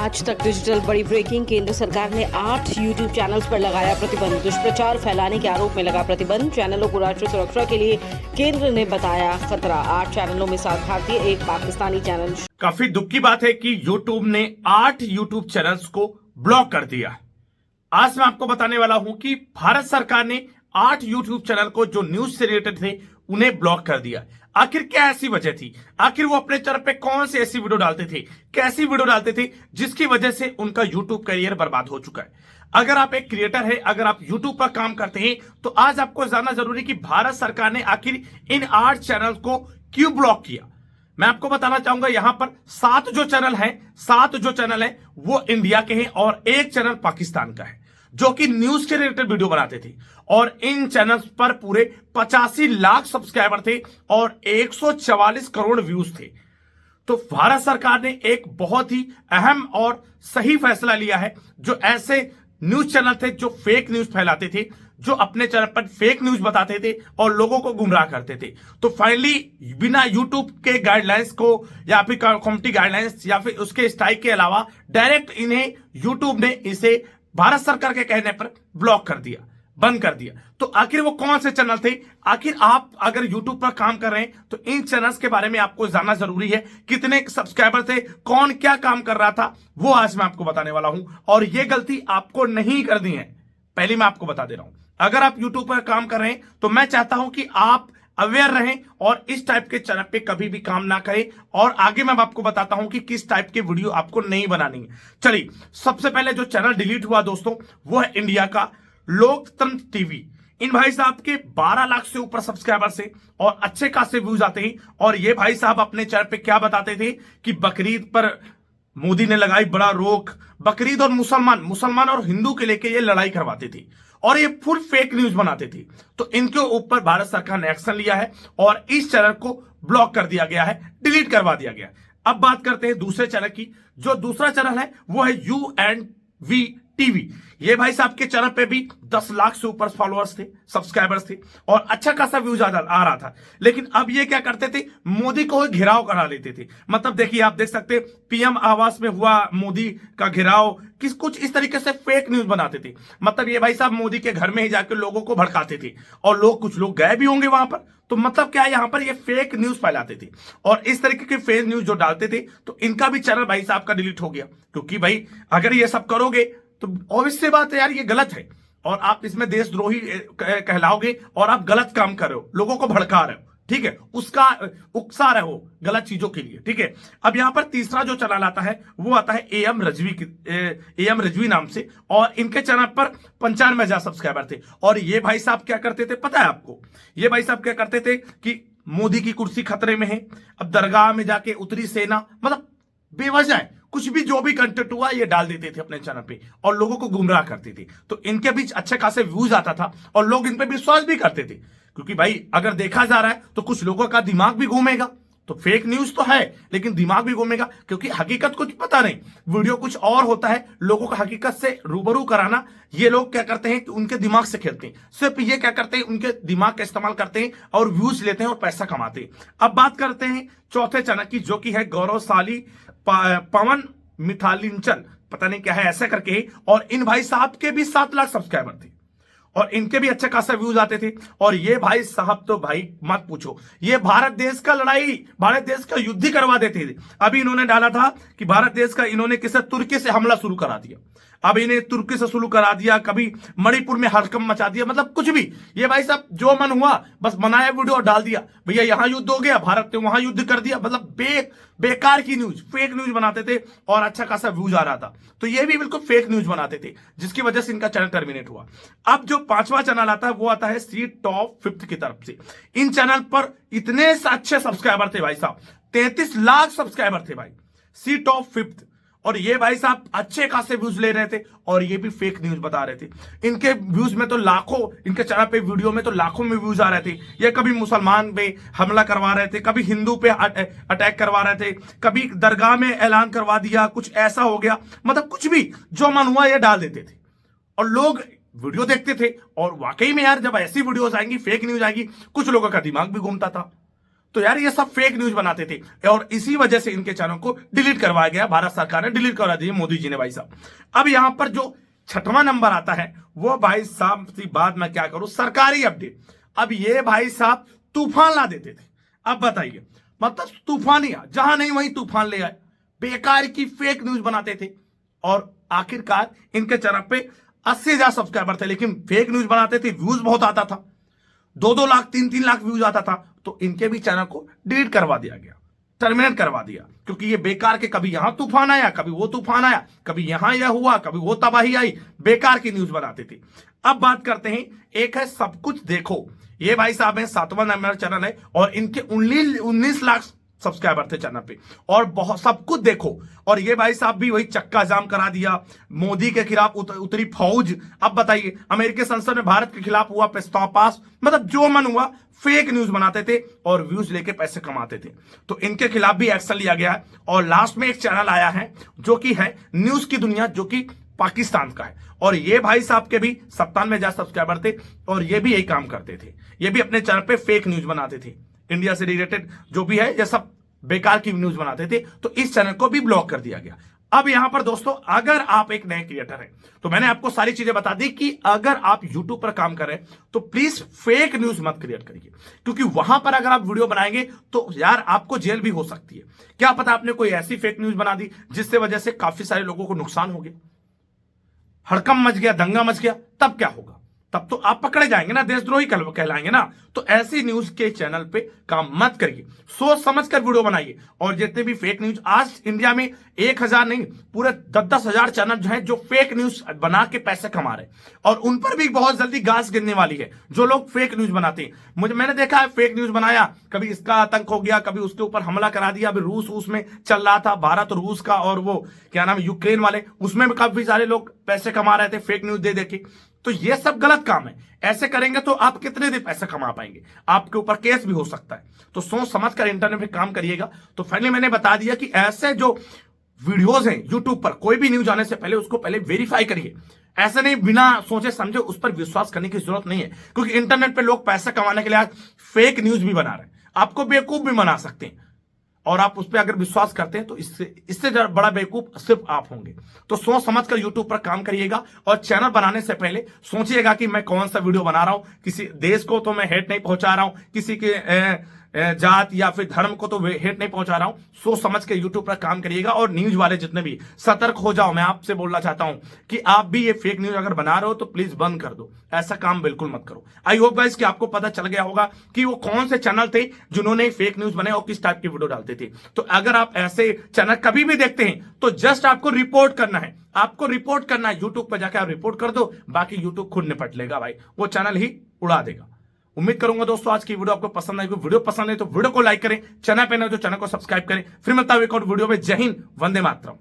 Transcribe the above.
आज तक डिजिटल बड़ी ब्रेकिंग। केंद्र सरकार ने 8 यूट्यूब चैनल्स पर लगाया प्रतिबंध। दुष्प्रचार फैलाने के आरोप में लगा प्रतिबंध। चैनलों को राष्ट्रीय सुरक्षा के लिए केंद्र ने बताया खतरा। 8 चैनलों में 7 भारतीय, 1 पाकिस्तानी चैनल। काफी दुख की बात है कि यूट्यूब ने 8 यूट्यूब चैनल्स को ब्लॉक कर दिया। आज मैं आपको बताने वाला हूं कि भारत सरकार ने 8 यूट्यूब चैनल को जो न्यूज से रिलेटेड थे उन्हें ब्लॉक कर दिया। आखिर क्या ऐसी वजह थी? आखिर वो अपने चैनल पे कौन सी ऐसी वीडियो डालते थे, कैसी वीडियो डालते थे जिसकी वजह से उनका यूट्यूब करियर बर्बाद हो चुका है। अगर आप एक क्रिएटर है, अगर आप यूट्यूब पर काम करते हैं, तो आज आपको जानना जरूरी कि भारत सरकार ने आखिर इन 8 चैनल को क्यों ब्लॉक किया। मैं आपको बताना चाहूंगा यहां पर 7 जो चैनल है वो इंडिया के हैं और 1 चैनल पाकिस्तान का है जो कि न्यूज के रिलेटेड वीडियो बनाते थे। और इन चैनल्स पर पूरे 85 लाख सब्सक्राइबर थे और 144 करोड़ व्यूज थे। तो भारत सरकार ने एक बहुत ही अहम और सही फैसला लिया है। जो ऐसे न्यूज चैनल थे जो फेक न्यूज फैलाते थे, जो अपने चैनल पर फेक न्यूज बताते थे और लोगों को गुमराह करते थे, तो फाइनली बिना यूट्यूब के गाइडलाइंस को या फिर कम्युनिटी गाइडलाइंस या फिर उसके स्ट्राइक के अलावा डायरेक्ट इन्हें यूट्यूब ने इसे भारत सरकार के कहने पर ब्लॉक कर दिया, बंद कर दिया। तो आखिर वो कौन से चैनल थे? आखिर आप अगर यूट्यूब पर काम कर रहे हैं तो इन चैनल्स के बारे में आपको जानना जरूरी है। कितने सब्सक्राइबर थे, कौन क्या काम कर रहा था, वो आज मैं आपको बताने वाला हूं। और ये गलती आपको नहीं करनी है, पहले मैं आपको बता दे रहा हूं। अगर आप यूट्यूब पर काम कर रहे हैं तो मैं चाहता हूं कि आप अवेयर रहें और इस टाइप के चैनल पे कभी भी काम ना करें। और आगे मैं आपको बताता हूं कि किस टाइप के वीडियो आपको नहीं बनानी है। चलिए, सबसे पहले जो चैनल डिलीट हुआ दोस्तों, वो है इंडिया का लोकतंत्र टीवी। इन भाई साहब के 12 लाख से ऊपर सब्सक्राइबर से और अच्छे खासे व्यूज आते हैं। और ये भाई साहब अपने चैनल पे क्या बताते थे कि बकरीद पर मोदी ने लगाई बड़ा रोक। बकरीद और मुसलमान और हिंदू के लेके ये लड़ाई करवाते थे और ये फुल फेक न्यूज बनाते थे। तो इनके ऊपर भारत सरकार ने एक्शन लिया है और इस चैनल को ब्लॉक कर दिया गया है, डिलीट करवा दिया गया। अब बात करते हैं दूसरे चैनल की। जो दूसरा चैनल है वो है U&V टीवी। ये भाई साहब के चैनल पे भी 10 लाख से ऊपर फॉलोअर्स थे, सब्सक्राइबर्स थे और अच्छा खासा व्यूज आ रहा था। लेकिन अब ये क्या करते थे, मोदी को घेराव करा लेते थे। मतलब देखिए, आप देख सकते पीएम आवास में हुआ मोदी का घेराव, कुछ इस तरीके से फेक न्यूज बनाते थे। मतलब ये भाई साहब मोदी के घर में ही जाकर लोगों को भड़काते थे और कुछ लोग गए भी होंगे वहां पर। तो मतलब क्या है, यहां पर ये फेक न्यूज फैलाते थे और इस तरीके की फेक न्यूज जो डालते थे, तो इनका भी चैनल भाई साहब का डिलीट हो गया। क्योंकि भाई अगर ये सब करोगे तो ऑब्वियस सी बात है यार, ये गलत है और आप इसमें देशद्रोही कहलाओगे और आप गलत काम कर रहे हो, लोगों को भड़का रहे हो, ठीक है, उसका उकसा रहे हो गलत चीजों के लिए, ठीक है। अब यहां पर तीसरा जो चैनल आता है वो आता है एएम रजवी नाम से और इनके चैनल पर 95,000 सब्सक्राइबर थे। और ये भाई साहब क्या करते थे पता है आपको? ये भाई साहब क्या करते थे कि मोदी की कुर्सी खतरे में है, अब दरगाह में जाके उतरी सेना, मतलब बेवजह कुछ भी जो भी कंटेंट हुआ ये डाल देते थे अपने चैनल पे और लोगों को गुमराह करते थे। तो इनके बीच अच्छे खासे व्यूज आता था और लोग इन पे विश्वास भी करते थे। क्योंकि भाई अगर देखा जा रहा है तो कुछ लोगों का दिमाग भी घूमेगा। तो फेक न्यूज तो है लेकिन दिमाग भी घूमेगा, क्योंकि हकीकत कुछ पता नहीं, वीडियो कुछ और होता है। लोगों को हकीकत से रूबरू कराना, ये लोग क्या करते हैं कि उनके दिमाग से खेलते हैं। सिर्फ ये क्या करते हैं, उनके दिमाग का इस्तेमाल करते हैं और व्यूज लेते हैं और पैसा कमाते हैं। अब बात करते हैं चौथे चैनल की, जो कि है गौरवशाली पवन मिथालिंचल, पता नहीं क्या है ऐसा करके। और इन भाई साहब के भी 7 लाख सब्सक्राइबर थे और इनके भी अच्छे खासा व्यूज आते थे। और ये भाई साहब तो भाई मत पूछो, ये भारत देश का युद्ध ही करवा देते थे। अभी इन्होंने डाला था कि भारत देश का इन्होंने किसी तुर्की से हमला शुरू करा दिया, अब इन्हें तुर्की से शुरू करा दिया, कभी मणिपुर में हड़कंप मचा दिया, मतलब कुछ भी। ये भाई साहब जो मन हुआ बस बनाया वीडियो और डाल दिया, भैया यहां युद्ध हो गया, भारत ने वहां युद्ध कर दिया। मतलब बेकार की न्यूज, फेक न्यूज बनाते थे और अच्छा खासा व्यूज आ रहा था। तो ये भी बिल्कुल फेक न्यूज बनाते थे जिसकी वजह से इनका चैनल टर्मिनेट हुआ। अब जो 5वां चैनल आता है वो आता है सी टॉप 5 की तरफ से। इन चैनल पर इतने अच्छे सब्सक्राइबर थे भाई साहब, 33 लाख सब्सक्राइबर थे भाई, सी टॉप 5। और ये भाई साहब अच्छे खासे व्यूज ले रहे थे और ये भी फेक न्यूज बता रहे थे। इनके व्यूज में तो लाखों, इनके चैनल पे वीडियो में तो लाखों में व्यूज आ रहे थे। ये कभी मुसलमान पे हमला करवा रहे थे, कभी हिंदू पे अटैक करवा रहे थे, कभी दरगाह में ऐलान करवा दिया, कुछ ऐसा हो गया। मतलब कुछ भी जो मन हुआ ये डाल देते थे और लोग वीडियो देखते थे। और वाकई में यार जब ऐसी वीडियोस आएंगी, फेक न्यूज आएगी, कुछ लोगों का दिमाग भी घूमता था। तो यार ये सब फेक न्यूज बनाते थे और इसी वजह से इनके चैनल को डिलीट करवाया गया। भारत सरकार ने डिलीट करवा दिए, मोदी जी ने भाई साहब। अब यहां पर जो 6वां नंबर आता है वो भाई साहब की बात मैं क्या करूं, सरकारी अपडेट। अब ये भाई साहब तूफान ला देते थे। अब बताइए, मतलब तूफान ही जहां नहीं वहीं तूफान ले आए, बेकार की फेक न्यूज बनाते थे और आखिरकार इनके चैनल पे 80,000 सब्सक्राइबर थे, लेकिन फेक न्यूज बनाते थे, व्यूज बहुत आता था, 2-2 लाख 3-3 लाख व्यूज आता था। तो इनके भी चैनल को डिलीट करवा दिया गया, टर्मिनेट करवा दिया, क्योंकि ये बेकार के कभी यहां तूफान आया, कभी वो तूफान आया, कभी यहां यह हुआ, कभी वो तबाही आई, बेकार की न्यूज बनाते थे। अब बात करते हैं, एक है सब कुछ देखो। ये भाई साहब है 7वां नंबर चैनल है और इनके 19 लाख सब्सक्राइबर थे चैनल पे और बहुत सब कुछ देखो। और ये भाई साहब भी वही चक्का जाम करा दिया, मोदी के खिलाफ उतरी फौज। अब बताइए, अमेरिकी संसद में भारत के खिलाफ हुआ प्रस्ताव पास, मतलब जो मन हुआ फेक न्यूज बनाते थे और व्यूज लेके पैसे कमाते थे। तो इनके खिलाफ भी एक्शन लिया गया है। और लास्ट में एक चैनल आया है जो कि है न्यूज की दुनिया, जो कि पाकिस्तान का है। और ये भाई साहब के भी 97,000 सब्सक्राइबर थे और ये भी यही काम करते थे। ये भी अपने चैनल पे फेक न्यूज बनाते थे, इंडिया से रिलेटेड जो भी है, ये सब बेकार की न्यूज बनाते थे। तो इस चैनल को भी ब्लॉक कर दिया गया। अब यहां पर दोस्तों, अगर आप एक नए क्रिएटर हैं तो मैंने आपको सारी चीजें बता दी कि अगर आप यूट्यूब पर काम कर रहे हैं तो प्लीज फेक न्यूज मत क्रिएट करिए, क्योंकि वहां पर अगर आप वीडियो बनाएंगे तो यार आपको जेल भी हो सकती है। क्या पता आपने कोई ऐसी फेक न्यूज बना दी जिससे वजह से काफी सारे लोगों को नुकसान हो गया, हड़कंप मच गया, दंगा मच गया, तब क्या होगा? तब तो आप पकड़े जाएंगे ना, देशद्रोही कहलाएंगे ना। तो ऐसी न्यूज के चैनल पे काम मत करिए, सोच समझ कर वीडियो बनाइए। और जितने भी फेक न्यूज आज इंडिया में 1,000 नहीं, पूरे 10-10 हजार चैनल जो है जो फेक न्यूज बना के पैसे कमा रहे हैं, और उन पर भी बहुत जल्दी गाज गिरने वाली है जो लोग फेक न्यूज बनाते हैं। मैंने देखा है, फेक न्यूज बनाया, कभी इसका आतंक हो गया, कभी उसके ऊपर हमला करा दिया। अभी रूस में चल रहा था, भारत रूस का, और वो क्या नाम है यूक्रेन वाले, उसमें भी काफी सारे लोग पैसे कमा रहे थे फेक न्यूज दे देके। तो ये सब गलत काम है। ऐसे करेंगे तो आप कितने दिन पैसे कमा पाएंगे, आपके ऊपर केस भी हो सकता है। तो सोच समझ कर इंटरनेट पे काम करिएगा। तो फाइनली मैंने बता दिया कि ऐसे जो वीडियोस हैं यूट्यूब पर, कोई भी न्यूज आने से पहले उसको पहले वेरीफाई करिए। ऐसे नहीं बिना सोचे समझे उस पर विश्वास करने की जरूरत नहीं है, क्योंकि इंटरनेट पे लोग पैसा कमाने के लिए आज फेक न्यूज भी बना रहे हैं, आपको बेवकूफ भी बना सकते हैं। और आप उस पर अगर विश्वास करते हैं तो इससे बड़ा बेवकूफ सिर्फ आप होंगे। तो सोच समझकर यूट्यूब पर काम करिएगा और चैनल बनाने से पहले सोचिएगा कि मैं कौन सा वीडियो बना रहा हूं। किसी देश को तो मैं हेट नहीं पहुंचा रहा हूं, किसी के जात या फिर धर्म को तो हेट नहीं पहुंचा रहा हूं। सोच समझ के यूट्यूब पर काम करिएगा। और न्यूज वाले जितने भी, सतर्क हो जाओ। मैं आपसे बोलना चाहता हूं कि आप भी ये फेक न्यूज अगर बना रहे हो तो प्लीज बंद कर दो, ऐसा काम बिल्कुल मत करो। आई होप गाइस कि आपको पता चल गया होगा कि वो कौन से चैनल थे जिन्होंने फेक न्यूज बनाए और किस टाइप की वीडियो डालते थे। तो अगर आप ऐसे चैनल कभी भी देखते हैं तो जस्ट आपको रिपोर्ट करना है, यूट्यूब पर जाकर आप रिपोर्ट कर दो, बाकी यूट्यूब खुद निपट लेगा भाई, वो चैनल ही उड़ा देगा। उम्मीद करूंगा दोस्तों आज की वीडियो आपको पसंद आई। वीडियो पसंद है तो वीडियो को लाइक करें, चैनल पे नए तो चैनल को सब्सक्राइब करें। फिर मिलता है एक और वीडियो में। जय हिंद, वंदे मातरम।